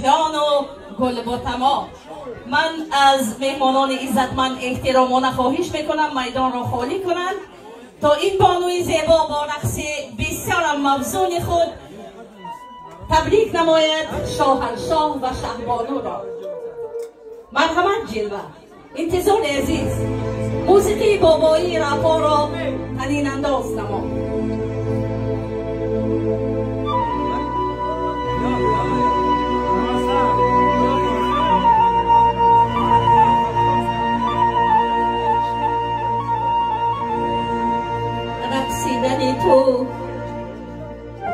جان و گل باتما. من از مهمانان عزتمند احترامانه خواهش میکنم میدان را خالی کنند تا این بانوی زیبا با رقص بسیار موزون خود تبریک نماید شاهنشاه و شهبانو را. مرحمت جلوه. انتظار عزیز، موسیقی بابایی رپا را تنین انداز نما. رقصیدن تو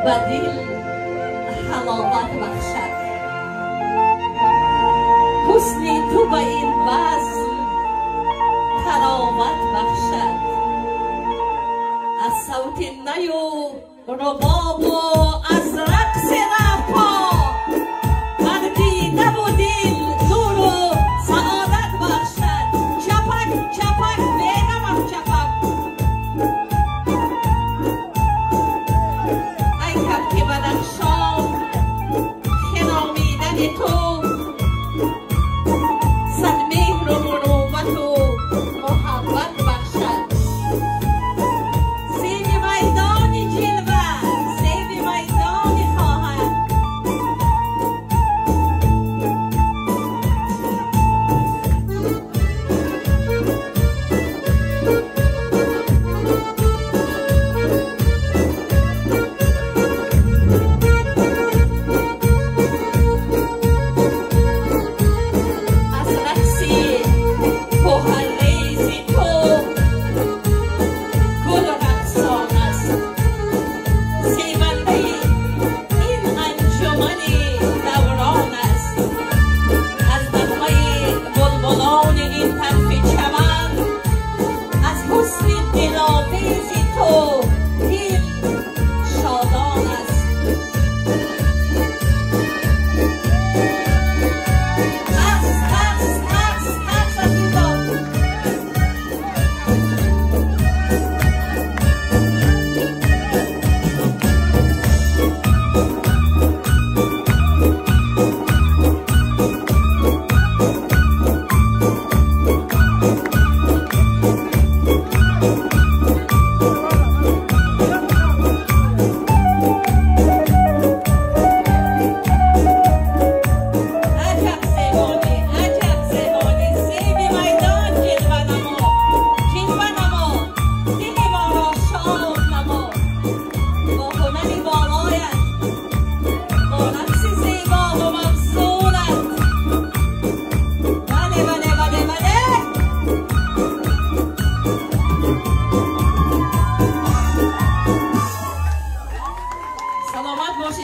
به دل حلاوت بخشد، حسن تو به این وزن تراوت بخشد. از صوت نی و رباب و از رقص رپا بر دیده و دل نور و سعادت بخشد. چپک چپک بیگمم چپک. ای کبک بدخشان خرامیدن تو